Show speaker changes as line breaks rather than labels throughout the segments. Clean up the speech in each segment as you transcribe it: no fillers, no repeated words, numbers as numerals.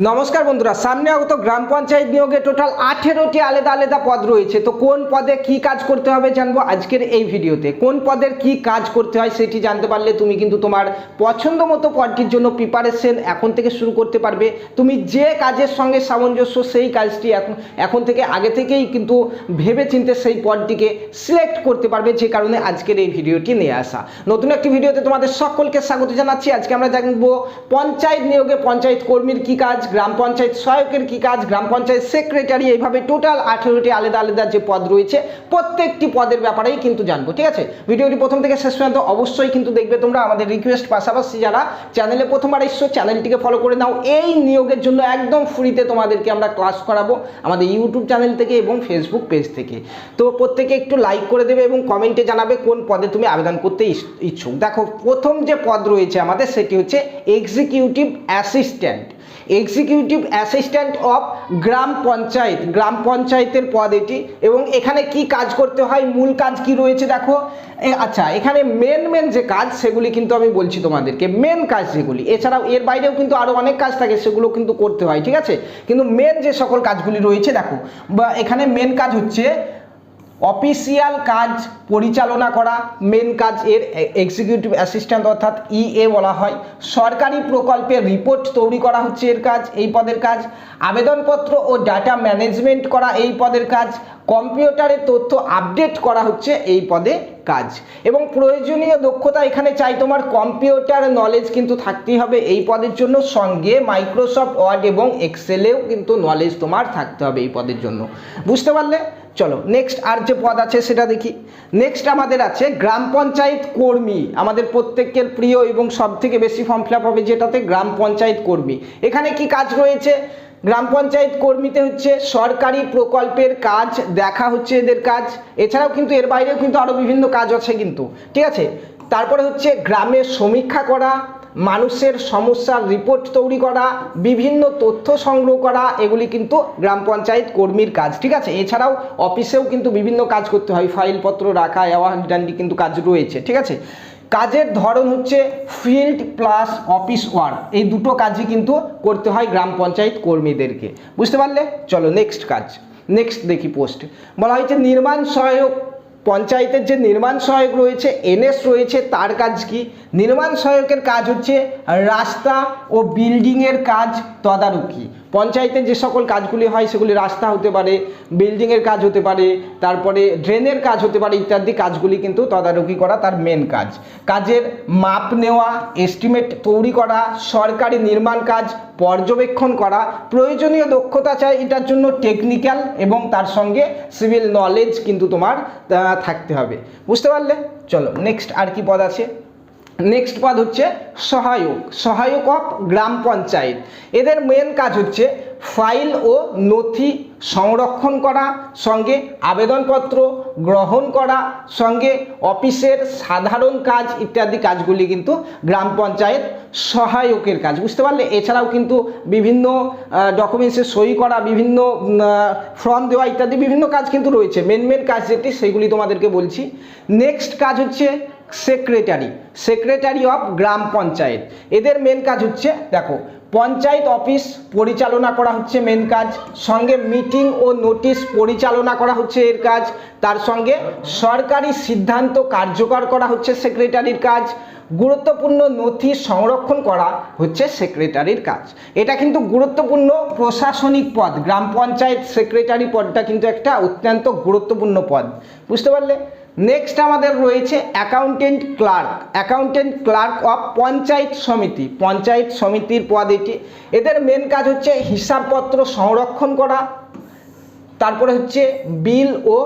নমস্কার বন্ধুরা, সামনে আগত গ্রাম পঞ্চায়েত নিয়োগে টোটাল 18টি আলাদা আলাদা পদ রয়েছে। তো কোন পদে কি কাজ করতে হবে জানবো আজকের এই ভিডিওতে। কোন পদের কি কাজ করতে হয় সেটি জানতে পারলে তুমি কিন্তু তোমার পছন্দ মতো পদটির জন্য প্রিপারেশন এখন থেকে শুরু করতে পারবে। তুমি যে কাজের সঙ্গে সামঞ্জস্য সেই কাজটি এখন থেকে আগে থেকেই কিন্তু ভেবে চিন্তে সেই পদটিকে সিলেক্ট করতে পারবে, যে কারণে আজকের এই ভিডিওটি নিয়ে আসা। নতুন একটি ভিডিওতে তোমাদের সকলকে স্বাগত জানাচ্ছি। আজকে আমরা জানবো পঞ্চায়েত নিয়োগে পঞ্চায়েত কর্মীর কি কাজ, গ্রাম পঞ্চায়েত সহায়কের কি কাজ, গ্রাম পঞ্চায়েত সেক্রেটারি, এইভাবে টোটাল 18টি আলাদা আলাদা যে পদ রয়েছে প্রত্যেকটি পদের ব্যাপারেই কিন্তু জানবো। ঠিক আছে, ভিডিওটি প্রথম থেকে শেষ পর্যন্ত অবশ্যই কিন্তু দেখবে তোমরা। আমাদের রিকোয়েস্ট, পাশাপাশি যারা চ্যানেলে প্রথমবার এসছো চ্যানেলটিকে ফলো করে নাও। এই নিয়োগের জন্য একদম ফ্রিতে তোমাদেরকে আমরা ক্লাস করাবো আমাদের ইউটিউব চ্যানেল থেকে এবং ফেসবুক পেজ থেকে। তো প্রত্যেকে একটু লাইক করে দেবে এবং কমেন্টে জানাবে কোন পদে তুমি আবেদন করতে ইচ্ছুক। দেখো, প্রথম যে পদ রয়েছে আমাদের সেটি হচ্ছে executive assistant. Executive assistant of gram panchayat, গ্রাম পঞ্চায়েতের পদ এটি। এবং এখানে কি কাজ করতে হয়, মূল কাজ কি রয়েছে দেখো। আচ্ছা, এখানে মেন যে কাজ সেগুলি কিন্তু আমি বলছি তোমাদেরকে, মেন কাজ যেগুলি। এছাড়াও এর বাইরেও কিন্তু আরও অনেক কাজ থাকে, সেগুলো কিন্তু করতে হয়। ঠিক আছে, কিন্তু মেন যে সকল কাজগুলি রয়েছে দেখো, বা এখানে মেন কাজ হচ্ছে অফিসিয়াল কাজ পরিচালনা করা, মেন কাজ এর এক্সিকিউটিভ অ্যাসিস্ট্যান্ট অর্থাৎ ইএ বলা হয়। সরকারি প্রকল্পের রিপোর্ট তৈরি করা হচ্ছে এর কাজ, এই পদের কাজ। আবেদনপত্র ও ডাটা ম্যানেজমেন্ট করা এই পদের কাজ। কম্পিউটারে তথ্য আপডেট করা হচ্ছে এই পদে কাজ। এবং প্রয়োজনীয় দক্ষতা এখানে চাই তোমার কম্পিউটার নলেজ কিন্তু থাকতেই হবে এই পদের জন্য, সঙ্গে মাইক্রোসফট ওয়ার্ড এবং এক্সেলেও কিন্তু নলেজ তোমার থাকতে হবে এই পদের জন্য। বুঝতে পারলে? চলো নেক্সট আর যে পদ আছে সেটা দেখি। নেক্সট আমাদের আছে গ্রাম পঞ্চায়েত কর্মী, আমাদের প্রত্যেকের প্রিয় এবং সব থেকে বেশি ফর্ম ফিল আপ হবে যেটাতে, গ্রাম পঞ্চায়েত কর্মী। এখানে কি কাজ রয়েছে? গ্রাম পঞ্চায়েত কর্মীতে হচ্ছে সরকারি প্রকল্পের কাজ দেখা হচ্ছে এদের কাজ। এছাড়াও কিন্তু এর বাইরেও কিন্তু আরও বিভিন্ন কাজ আছে কিন্তু। ঠিক আছে, তারপরে হচ্ছে গ্রামের সমীক্ষা করা, মানুষের সমস্যার রিপোর্ট তৈরি করা, বিভিন্ন তথ্য সংগ্রহ করা, এগুলি কিন্তু গ্রাম পঞ্চায়েত কর্মীর কাজ। ঠিক আছে, এছাড়াও অফিসেও কিন্তু বিভিন্ন কাজ করতে হয়, ফাইলপত্র রাখা, এওয়ার্ডান্ডি কিন্তু কাজ রয়েছে। ঠিক আছে, কাজের ধরন হচ্ছে ফিল্ড প্লাস অফিস ওয়ার্ক, এই দুটো কাজই কিন্তু করতে হয় গ্রাম পঞ্চায়েত কর্মীদেরকে। বুঝতে পারলে? চলো নেক্সট কাজ, নেক্সট দেখি পোস্ট। বলা হয়েছে নির্মাণ সহায়ক। পঞ্চায়েতের যে নির্মাণ সহায়ক রয়েছে, এনএস রয়েছে, তার কাজ কি? নির্মাণ সহায়কের কাজ হচ্ছে রাস্তা ও বিল্ডিংয়ের কাজ তদারকি। পঞ্চায়েতের যে সকল কাজগুলি হয় সেগুলি রাস্তা হতে পারে, বিল্ডিংয়ের কাজ হতে পারে, তারপরে ড্রেনের কাজ হতে পারে, ইত্যাদি কাজগুলি কিন্তু তদারকি করা তার মেন কাজ। কাজের মাপ নেওয়া, এস্টিমেট তৈরি করা, সরকারি নির্মাণ কাজ পর্যবেক্ষণ করা। প্রয়োজনীয় দক্ষতা চাই এটার জন্য টেকনিক্যাল এবং তার সঙ্গে সিভিল নলেজ কিন্তু তোমার থাকতে হবে। বুঝতে পারলে? চলো নেক্সট আর কি পদ আছে। নেক্সট পদ হচ্ছে সহায়ক, সহায়ক অফ গ্রাম পঞ্চায়েত। এদের মেন কাজ হচ্ছে ফাইল ও নথি সংরক্ষণ করা, সঙ্গে আবেদনপত্র গ্রহণ করা, সঙ্গে অফিসের সাধারণ কাজ ইত্যাদি কাজগুলি কিন্তু গ্রাম পঞ্চায়েত সহায়কের কাজ। বুঝতে পারলে? এছাড়াও কিন্তু বিভিন্ন ডকুমেন্টসে সই করা, বিভিন্ন ফর্ম দেওয়া ইত্যাদি বিভিন্ন কাজ কিন্তু রয়েছে। মেন কাজ যেটি সেগুলি তোমাদেরকে বলছি। নেক্সট কাজ হচ্ছে secretary, secretary of gram panchayat. এদের মেন কাজ হচ্ছে দেখো, পঞ্চায়েত অফিস পরিচালনা করা হচ্ছে মেন কাজ, সঙ্গে মিটিং ও নোটিশ পরিচালনা করা হচ্ছে এর কাজ, তার সঙ্গে সরকারি সিদ্ধান্ত কার্যকর করা হচ্ছে সেক্রেটারির কাজ। গুরুত্বপূর্ণ নথি সংরক্ষণ করা হচ্ছে সেক্রেটারির কাজ। এটা কিন্তু গুরুত্বপূর্ণ প্রশাসনিক পদ, গ্রাম পঞ্চায়েত সেক্রেটারি পদটা কিন্তু একটা অত্যন্ত গুরুত্বপূর্ণ পদ। বুঝতে পারলে? নেক্সট আমাদের রয়েছে accountant clerk, accountant clerk of Panchayat Samiti, Panchayat সমিতির পদ এটি। এদের মেন কাজ হচ্ছে হিসাবপত্র সংরক্ষণ করা, তারপরে হচ্ছে বিল ও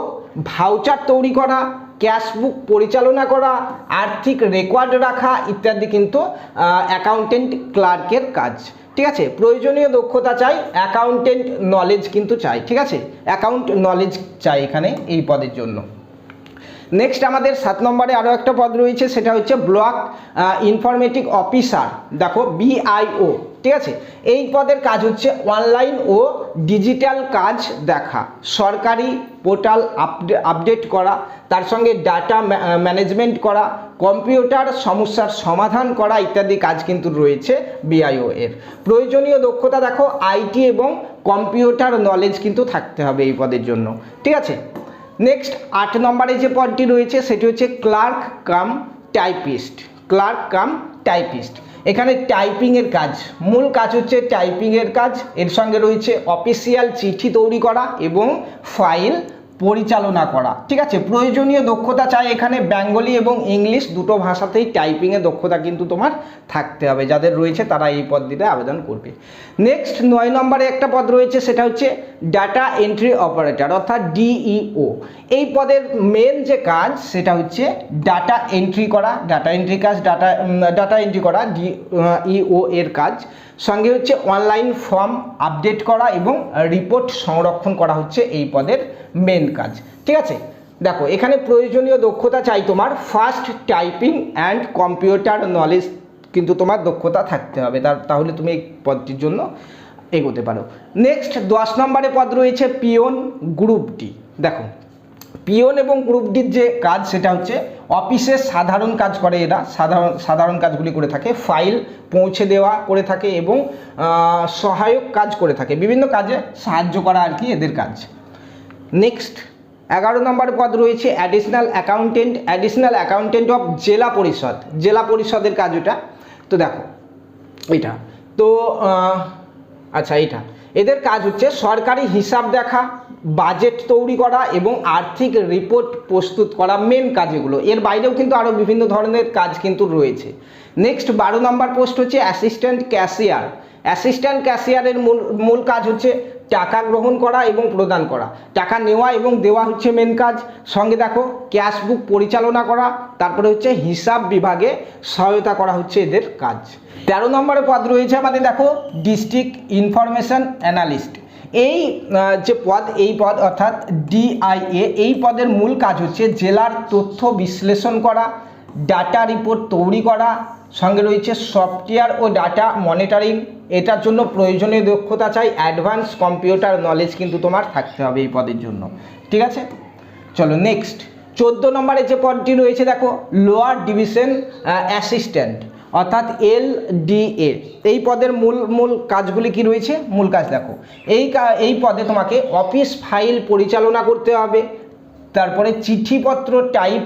ভাউচার তৈরি করা, ক্যাশবুক পরিচালনা করা, আর্থিক রেকর্ড রাখা ইত্যাদি কিন্তু অ্যাকাউন্টেন্ট ক্লার্কের কাজ। ঠিক আছে, প্রয়োজনীয় দক্ষতা চাই, অ্যাকাউন্টেন্ট নলেজ কিন্তু চাই। ঠিক আছে, অ্যাকাউন্ট নলেজ চাই এখানে এই পদের জন্য। নেক্সট আমাদের 7 নম্বরে আরও একটা পদ রয়েছে, সেটা হচ্ছে ব্লক ইনফরমেটিভ অফিসার। দেখো, BIO। ঠিক আছে। এই পদের কাজ হচ্ছে অনলাইন ও ডিজিটাল কাজ দেখা, সরকারি পোর্টাল আপডেট করা, তার সঙ্গে ডাটা ম্যানেজমেন্ট করা, কম্পিউটার সমস্যার সমাধান করা ইত্যাদি কাজ কিন্তু রয়েছে বিআইও এর। প্রয়োজনীয় দক্ষতা দেখো আইটি এবং কম্পিউটার নলেজ কিন্তু থাকতে হবে এই পদের জন্য, ঠিক আছে। নেক্সট 8 নম্বরে যে পদটি রয়েছে সেটি হচ্ছে clerk cum typist. Clerk cum typist, এখানে টাইপিংয়ের কাজ, মূল কাজ হচ্ছে টাইপিংয়ের কাজ। এর সঙ্গে রয়েছে অফিসিয়াল চিঠি তৈরি করা এবং ফাইল পরিচালনা করা, ঠিক আছে। প্রয়োজনীয় দক্ষতা চাই এখানে বেঙ্গলি এবং ইংলিশ দুটো ভাষাতেই টাইপিংয়ের দক্ষতা কিন্তু তোমার থাকতে হবে, যাদের রয়েছে তারা এই পদটিতে আবেদন করবে। নেক্সট 9 নম্বরে একটা পদ রয়েছে, সেটা হচ্ছে ডাটা এন্ট্রি অপারেটর অর্থাৎ ডিইও। এই পদের মেন যে কাজ সেটা হচ্ছে ডাটা এন্ট্রি করা, ডাটা এন্ট্রি কাজ, ডাটা এন্ট্রি করা ডিইও এর কাজ। সঙ্গে হচ্ছে অনলাইন ফর্ম আপডেট করা এবং রিপোর্ট সংরক্ষণ করা হচ্ছে এই পদের মেন কাজ, ঠিক আছে। দেখো এখানে প্রয়োজনীয় দক্ষতা চাই তোমার fast typing and computer knowledge কিন্তু তোমার দক্ষতা থাকতে হবে, তাহলে তুমি এই পদটির জন্য এগোতে পারো। নেক্সট 10 নম্বরে পদ রয়েছে পিওন গ্রুপ ডি। দেখো পিওন এবং গ্রুপ ডির যে কাজ সেটা হচ্ছে অফিসের সাধারণ কাজ করে এরা, সাধারণ কাজগুলি করে থাকে, ফাইল পৌঁছে দেওয়া করে থাকে এবং সহায়ক কাজ করে থাকে, বিভিন্ন কাজে সাহায্য করা আর কি এদের কাজ। নেক্সট 11 নম্বর পদ রয়েছে অ্যাডিশনাল অ্যাকাউন্টেন্ট অফ জেলা পরিষদ। জেলা পরিষদের কাজ ওটা। তো দেখো এটা তো আচ্ছা, এটা এদের কাজ হচ্ছে সরকারি হিসাব দেখা, বাজেট তৈরি করা এবং আর্থিক রিপোর্ট প্রস্তুত করা মেন কাজ এগুলো। এর বাইরেও কিন্তু আরও বিভিন্ন ধরনের কাজ কিন্তু রয়েছে। নেক্সট 12 নম্বর পোস্ট হচ্ছে অ্যাসিস্ট্যান্ট ক্যাশিয়ার। অ্যাসিস্ট্যান্ট ক্যাশিয়ারের মূল কাজ হচ্ছে টাকা গ্রহণ করা এবং প্রদান করা, টাকা নেওয়া এবং দেওয়া হচ্ছে মেন কাজ। সঙ্গে দেখো ক্যাশ বুক পরিচালনা করা, তারপরে হচ্ছে হিসাব বিভাগে সহায়তা করা হচ্ছে এদের কাজ। 13 নম্বরে পদ রয়েছে আমাদের দেখো ডিস্ট্রিক্ট ইনফরমেশন অ্যানালিস্ট। এই যে পদ, এই পদ অর্থাৎ ডিআইএ, এই পদের মূল কাজ হচ্ছে জেলার তথ্য বিশ্লেষণ করা, ডাটা রিপোর্ট তৈরি করা, সঙ্গে রয়েছে সফটওয়্যার ও ডাটা মনিটরিং। এটার জন্য প্রয়োজনীয় দক্ষতা চাই অ্যাডভান্স কম্পিউটার নলেজ কিন্তু তোমার থাকতে হবে এই পদের জন্য, ঠিক আছে। চলো নেক্সট 14 নম্বরে যে পদটি রয়েছে দেখো লোয়ার ডিভিশন অ্যাসিস্ট্যান্ট অর্থাৎ এলডিএ। এই পদের মূল কাজগুলি কি রয়েছে, মূল কাজ দেখো এই পদে তোমাকে অফিস ফাইল পরিচালনা করতে হবে, তারপরে চিঠিপত্র টাইপ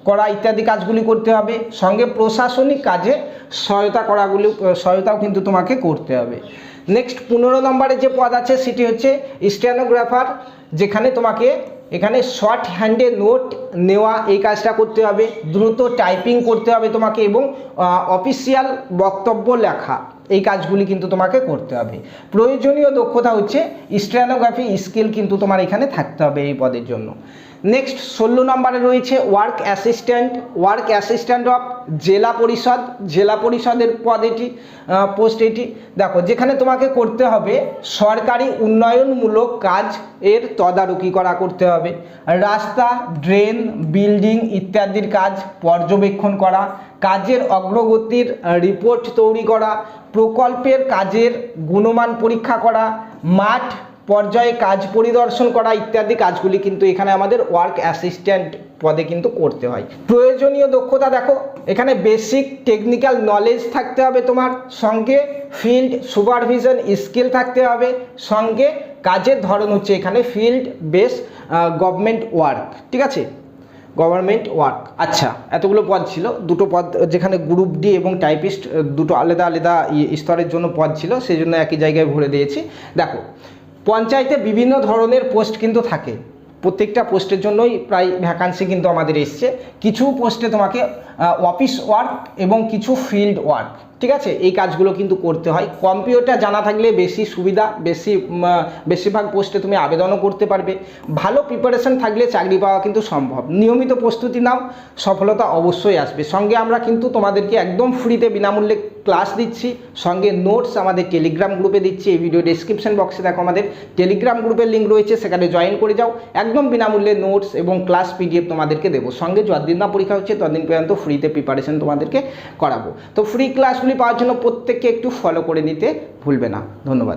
করা ইত্যাদি কাজগুলি করতে হবে, সঙ্গে প্রশাসনিক কাজে সহায়তাও কিন্তু তোমাকে করতে হবে। নেক্সট 15 নম্বরে যে পদ আছে সেটি হচ্ছে স্টেনোগ্রাফার, যেখানে তোমাকে এখানে শর্ট হ্যান্ডে নোট নেওয়া এই কাজটা করতে হবে, দ্রুত টাইপিং করতে হবে তোমাকে এবং অফিসিয়াল বক্তব্য লেখা এই কাজগুলি কিন্তু তোমাকে করতে হবে। প্রয়োজনীয় দক্ষতা হচ্ছে স্টেনোগ্রাফি স্কিল কিন্তু তোমার এখানে থাকতে হবে এই পদের জন্য। নেক্সট 16 নম্বরে রয়েছে ওয়ার্ক অ্যাসিস্ট্যান্ট অফ জেলা পরিষদ। জেলা পরিষদের পদ এটি, পোস্ট এটি। দেখো যেখানে তোমাকে করতে হবে সরকারি উন্নয়নমূলক কাজ এর তদারকি করতে হবে, রাস্তা, ড্রেন, বিল্ডিং ইত্যাদির কাজ পর্যবেক্ষণ করা, কাজের অগ্রগতির রিপোর্ট তৈরি করা, প্রকল্পের কাজের গুণমান পরীক্ষা করা, মাঠ পর্যায়ে কাজ পরিদর্শন করা ইত্যাদি কাজগুলি কিন্তু এখানে আমাদের ওয়ার্ক অ্যাসিস্ট্যান্ট পদে কিন্তু করতে হয়। প্রয়োজনীয় দক্ষতা দেখো এখানে বেসিক টেকনিক্যাল নলেজ থাকতে হবে তোমার, সঙ্গে ফিল্ড সুপারভিশন স্কিল থাকতে হবে, সঙ্গে কাজের ধরন হচ্ছে এখানে ফিল্ড বেস গভর্নমেন্ট ওয়ার্ক, ঠিক আছে, গভর্নমেন্ট ওয়ার্ক। আচ্ছা, এতগুলো পদ ছিল, দুটো পদ যেখানে গ্রুপ ডি এবং টাইপিস্ট দুটো আলাদা আলাদা স্তরের জন্য পদ ছিল, সেই জন্য একই জায়গায় ভরে দিয়েছি। দেখো পঞ্চায়েতে বিভিন্ন ধরনের পোস্ট কিন্তু থাকে, প্রত্যেকটা পোস্টের জন্যই প্রায় ভ্যাকান্সি কিন্তু আমাদের এসছে। কিছু পোস্টে তোমাকে অফিস ওয়ার্ক এবং কিছু ফিল্ড ওয়ার্ক, ঠিক আছে, এই কাজগুলো কিন্তু করতে হয়। কম্পিউটার জানা থাকলে বেশি সুবিধা, বেশিরভাগ পোস্টে তুমি আবেদনও করতে পারবে। ভালো প্রিপারেশন থাকলে চাকরি পাওয়া কিন্তু সম্ভব। নিয়মিত প্রস্তুতি নাও, সফলতা অবশ্যই আসবে। সঙ্গে আমরা কিন্তু তোমাদেরকে একদম ফ্রিতে বিনামূল্যে ক্লাস দিচ্ছি, সঙ্গে নোটস আমাদের টেলিগ্রাম গ্রুপে দিচ্ছি। এই ভিডিও ডেসক্রিপশন বক্সে দেখো আমাদের টেলিগ্রাম গ্রুপের লিঙ্ক রয়েছে, সেখানে জয়েন করে যাও। একদম বিনামূল্যে নোটস এবং ক্লাস পিডিএফ তোমাদেরকে দেবো। সঙ্গে যতদিন না পরীক্ষা হচ্ছে ততদিন পর্যন্ত ফ্রি ফ্রিতে প্রিপারেশন তোমাদেরকে করাবো। তো ফ্রি ক্লাসগুলি পাওয়ার জন্য প্রত্যেককে একটু ফলো করে নিতে ভুলবে না। ধন্যবাদ।